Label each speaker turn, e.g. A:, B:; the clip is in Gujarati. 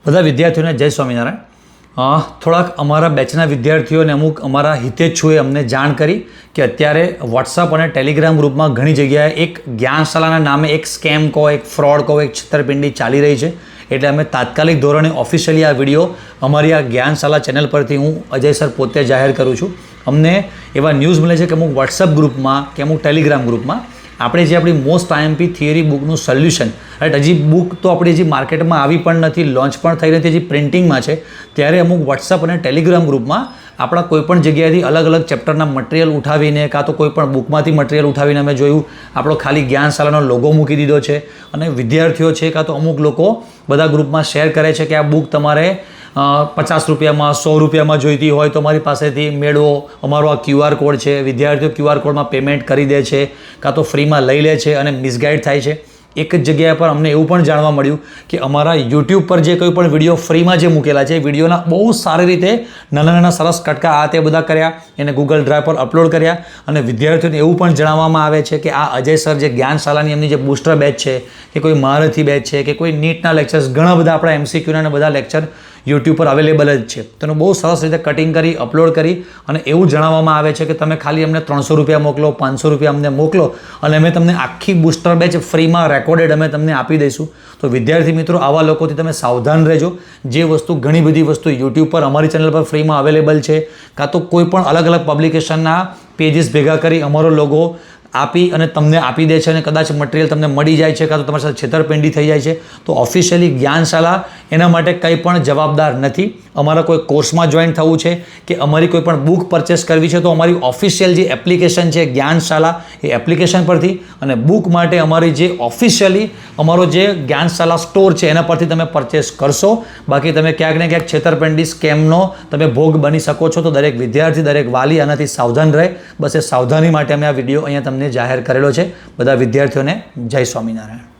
A: બધા વિદ્યાર્થીઓને જય સ્વામિનારાયણ। થોડાક અમારા બેચના વિદ્યાર્થીઓને અમુક અમારા હિતેચ્છુએ અમને જાણ કરી કે અત્યારે વોટ્સઅપ અને ટેલિગ્રામ ગ્રુપમાં ઘણી જગ્યાએ એક જ્ઞાનશાલાના નામે એક સ્કેમ કહો, એક ફ્રોડ કહો, એક છેતરપિંડી ચાલી રહી છે। એટલે અમે તાત્કાલિક ધોરણે ઓફિશિયલી આ વિડીયો અમારી આ જ્ઞાનશાલા ચેનલ પરથી હું અજય સર પોતે જાહેર કરું છું। અમને એવા ન્યૂઝ મળે છે કે અમુક વોટ્સઅપ ગ્રુપમાં કે અમુક ટેલિગ્રામ ગ્રુપમાં આપણે જે આપણી મોસ્ટ આઈએમપી થિયરી બુકનું સોલ્યુશન, રાઈટ, હજી બુક તો આપણી હજી માર્કેટમાં આવી પણ નથી, લોન્ચ પણ થઈ નથી, હજી પ્રિન્ટિંગમાં છે, ત્યારે અમુક વોટ્સઅપ અને ટેલિગ્રામ ગ્રુપમાં આપણા કોઈપણ જગ્યાએથી અલગ અલગ ચેપ્ટરના મટીરિયલ ઉઠાવીને કાં તો કોઈપણ બુકમાંથી મટીરિયલ ઉઠાવીને અમે જોયું આપણો ખાલી જ્ઞાનશાલાનો લોગો મૂકી દીધો છે અને વિદ્યાર્થીઓ છે કાં તો અમુક લોકો બધા ગ્રુપમાં શેર કરે છે કે આ બુક તમારે 50 રૂપિયામાં 100 રૂપિયામાં જોઈતી હોય તો અમારી પાસેથી મેળવો, અમારો આ QR કોડ છે। વિદ્યાર્થીઓ QR કોડમાં પેમેન્ટ કરી દે છે કાં તો ફ્રીમાં લઈ લે છે અને મિસગાઈડ થાય છે। એક જ જગ્યા પર અમને એવું પણ જાણવા મળ્યું કે અમારા યુટ્યુબ પર જે કોઈ પણ વિડીયો ફ્રીમાં જે મૂકેલા છે એ વિડીયોના બહુ સારી રીતે નાના નાના સરસ કટકા આ તે બધા કર્યા, એને ગૂગલ ડ્રાઈવ પર અપલોડ કર્યા અને વિદ્યાર્થીઓને એવું પણ જણાવવામાં આવે છે કે આ અજય સર જે જ્ઞાનશાલાની એમની જે બૂસ્ટર બેચ છે કે કોઈ મહારથી બેચ છે કે કોઈ નીટના લેક્ચર્સ, ઘણા બધા આપણા MCQના અને બધા લેક્ચર યુટ્યુબ પર અવેલેબલ જ છે। તેનું બહુ સરસ રીતે કટિંગ કરી અપલોડ કરી અને એવું જણાવવામાં આવે છે કે તમે ખાલી અમને 300 રૂપિયા મોકલો, 500 રૂપિયા અમને મોકલો અને અમે તમને આખી બૂસ્ટર બેચ ફ્રીમાં રેકોર્ડેડ અમે તમને આપી દઈશું। તો વિદ્યાર્થી મિત્રો, આવા લોકોથી તમે સાવધાન રહેજો। જે વસ્તુ, ઘણી બધી વસ્તુ યુટ્યુબ પર અમારી ચેનલ પર ફ્રીમાં અવેલેબલ છે, કાં તો કોઈ પણ અલગ અલગ પબ્લિકેશનના પેજીસ ભેગા કરી અમારો લોગો આપી અને તમને આપી દે છે અને કદાચ મટીરિયલ તમને મળી જાય છે કાં તો તમારી સાથે છેતરપિંડી થઈ જાય છે તો ઓફિશિયલી જ્ઞાનશાલા એના માટે કંઈ પણ જવાબદાર નથી। અમારા કોઈ કોર્સમાં જોઈન થવું છે કે અમારી કોઈ પણ બુક પરચેસ કરવી છે તો અમારી ઓફિશિયલ જે એપ્લિકેશન છે જ્ઞાનશાલા, એ એપ્લિકેશન પરથી, અને બુક માટે અમારી જે ઓફિશિયલી અમારો જે જ્ઞાનશાલા સ્ટોર છે એના પરથી તમે પરચેસ કરશો। બાકી તમે ક્યાંક ને ક્યાંક છેતરપિંડી, સ્કેમનો તમે ભોગ બની શકો છો। તો દરેક વિદ્યાર્થી, દરેક વાલી આનાથી સાવધાન રહે। બસ એ સાવધાની માટે અમે આ વિડીયો અહીંયા તમને જાહેર કરેલો છે। બધા વિદ્યાર્થીઓને જય સ્વામિનારાયણ।